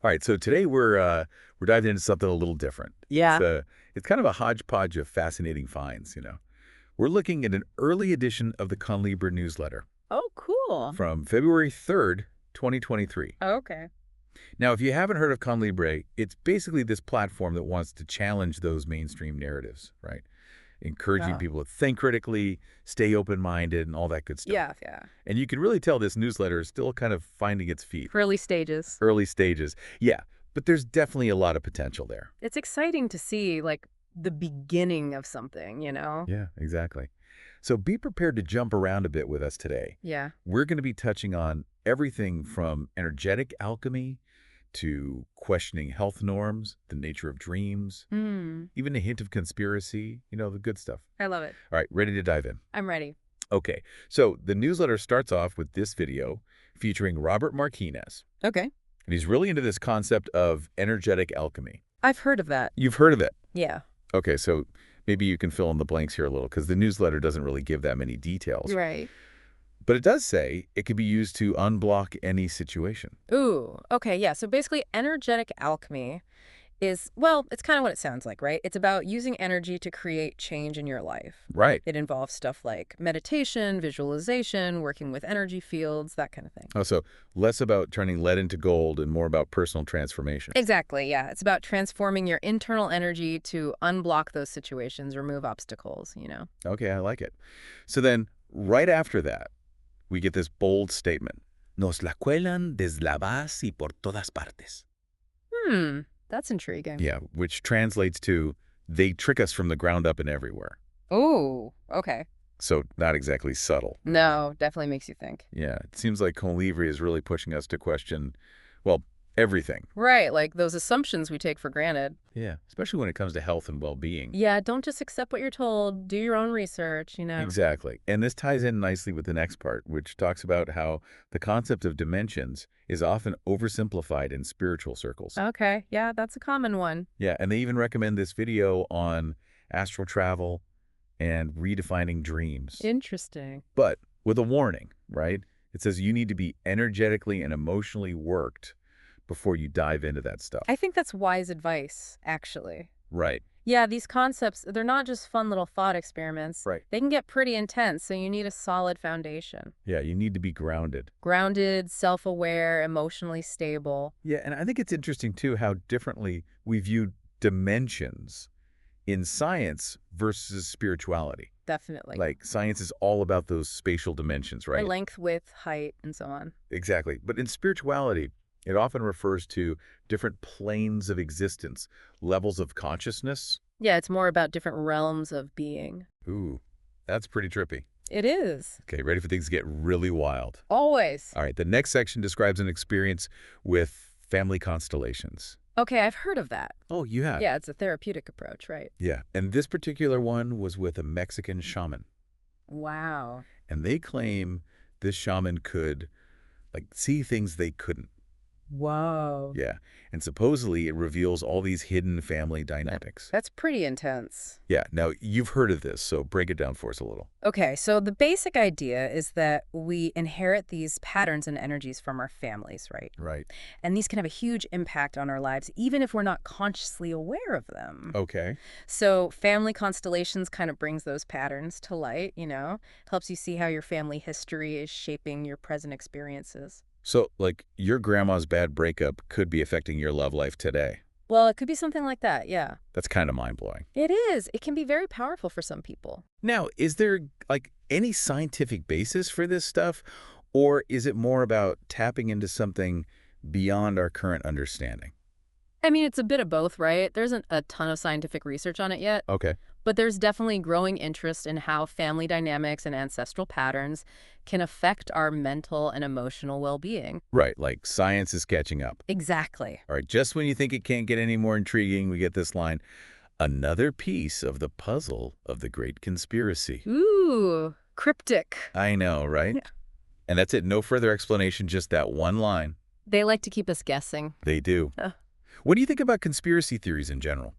All right, so today we're diving into something a little different. Yeah. It's kind of a hodgepodge of fascinating finds. We're looking at an early edition of the ConLibre newsletter Oh, cool. from February 3rd, 2023. Okay. Now, if you haven't heard of ConLibre, it's basically this platform that wants to challenge those mainstream narratives, right? Encouraging Oh. people to think critically, stay open-minded, and all that good stuff. Yeah, yeah. And you can really tell this newsletter is still kind of finding its feet. Early stages. Early stages. Yeah, but there's definitely a lot of potential there. It's exciting to see, like, the beginning of something, you know? Yeah, exactly. So be prepared to jump around a bit with us today. Yeah. We're going to be touching on everything from energetic alchemy to questioning health norms, the nature of dreams, Hmm. even a hint of conspiracy, the good stuff. I love it. All right, ready to dive in? I'm ready. Okay, so the newsletter starts off with this video featuring Robert Martinez. Okay. And he's really into this concept of energetic alchemy. I've heard of that. You've heard of it? Yeah. Okay, so maybe you can fill in the blanks here a little because the newsletter doesn't really give that many details. Right. But it does say it can be used to unblock any situation. Ooh. Okay, yeah. So basically, energetic alchemy is, well, it's kind of what it sounds like, right? It's about using energy to create change in your life. Right. It involves stuff like meditation, visualization, working with energy fields, that kind of thing. Oh, so less about turning lead into gold and more about personal transformation. Exactly, yeah. It's about transforming your internal energy to unblock those situations, remove obstacles, you know? Okay, I like it. So then, right after that, we get this bold statement. Nos la cuelan desde la base y por todas partes. That's intriguing. Yeah, which translates to, they trick us from the ground up and everywhere. Oh, okay. So not exactly subtle. No, definitely makes you think. Yeah, it seems like ConLibre is really pushing us to question, well, everything. Right, like those assumptions we take for granted. Yeah, especially when it comes to health and well-being. Yeah, don't just accept what you're told. Do your own research, you know? Exactly. And this ties in nicely with the next part, which talks about how the concept of dimensions is often oversimplified in spiritual circles. Okay, yeah, that's a common one. Yeah, and they even recommend this video on astral travel and redefining dreams. Interesting. But with a warning, right? It says you need to be energetically and emotionally worked before you dive into that stuff. I think that's wise advice, actually. Right. Yeah, these concepts, they're not just fun little thought experiments. Right. They can get pretty intense, so you need a solid foundation. Yeah, you need to be grounded. Grounded, self-aware, emotionally stable. Yeah, and I think it's interesting, too, how differently we view dimensions in science versus spirituality. Definitely. Like, science is all about those spatial dimensions, right? Length, width, height, and so on. Exactly. But in spirituality, it often refers to different planes of existence, levels of consciousness. Yeah, it's more about different realms of being. Ooh, that's pretty trippy. It is. Okay, ready for things to get really wild. Always. All right, the next section describes an experience with family constellations. Okay, I've heard of that. Oh, you have? Yeah, it's a therapeutic approach, right? Yeah, and this particular one was with a Mexican shaman. Wow. And they claim this shaman could, see things they couldn't. Whoa. Yeah, and supposedly it reveals all these hidden family dynamics. That's pretty intense. Yeah, now you've heard of this, so break it down for us a little. Okay, so the basic idea is that we inherit these patterns and energies from our families, right? Right. And these can have a huge impact on our lives, even if we're not consciously aware of them. Okay. So family constellations kind of brings those patterns to light, you know? Helps you see how your family history is shaping your present experiences. So, your grandma's bad breakup could be affecting your love life today. Well, it could be something like that, yeah. That's kind of mind-blowing. It is. It can be very powerful for some people. Now, is there, any scientific basis for this stuff? Or is it more about tapping into something beyond our current understanding? I mean, it's a bit of both, right? There isn't a ton of scientific research on it yet. Okay. But there's definitely growing interest in how family dynamics and ancestral patterns can affect our mental and emotional well-being. Right, science is catching up. Exactly. All right, just when you think it can't get any more intriguing, we get this line. Another piece of the puzzle of the great conspiracy. Ooh, cryptic. I know, right? Yeah. And that's it. No further explanation, just that one line. They like to keep us guessing. They do. What do you think about conspiracy theories in general?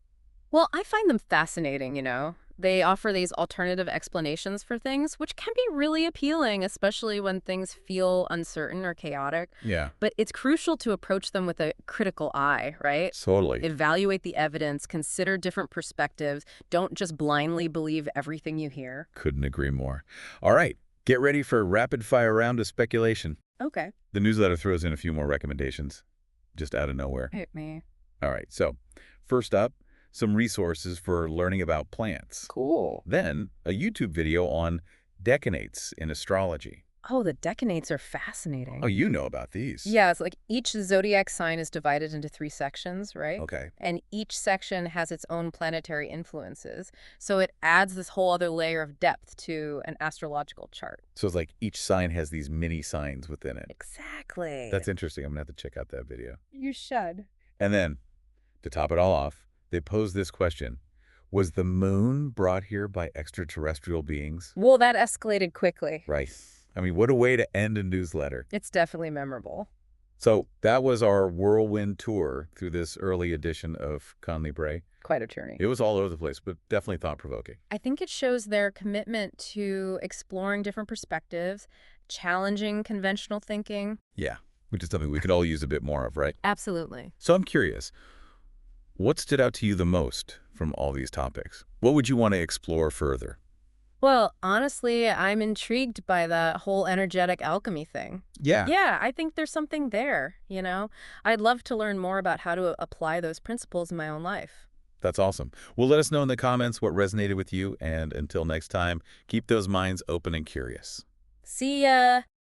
Well, I find them fascinating, you know. They offer these alternative explanations for things, which can be really appealing, especially when things feel uncertain or chaotic. Yeah, But it's crucial to approach them with a critical eye, right? totally. Evaluate the evidence, consider different perspectives. Don't just blindly believe everything you hear. Couldn't agree more. All right, get ready for a rapid-fire round of speculation. Okay. The newsletter throws in a few more recommendations, just out of nowhere. Hit me. All right, so first up, some resources for learning about plants. Cool. Then, a YouTube video on decanates in astrology. Oh, the decanates are Oh, fascinating. you know about these. Yeah, it's like each zodiac sign is divided into 3 sections, right? Okay. And each section has its own planetary influences. So it adds this whole other layer of depth to an astrological chart. So it's like each sign has these mini signs within it. Exactly. That's interesting. I'm going to have to check out that video. You should. And then, to top it all off, they pose this question. Was the moon brought here by extraterrestrial beings? Well, that escalated quickly. Right. I mean, what a way to end a newsletter. It's definitely memorable. So that was our whirlwind tour through this early edition of ConLibre. Quite a journey. It was all over the place, but definitely thought-provoking. I think it shows their commitment to exploring different perspectives, challenging conventional thinking. Yeah, which is something we could all use a bit more of, right? Absolutely. So I'm curious, what stood out to you the most from all these topics? What would you want to explore further? Well, honestly, I'm intrigued by the whole energetic alchemy thing. Yeah. Yeah, I think there's something there, you know? I'd love to learn more about how to apply those principles in my own life. That's awesome. Well, let us know in the comments what resonated with you, and until next time, keep those minds open and curious. See ya!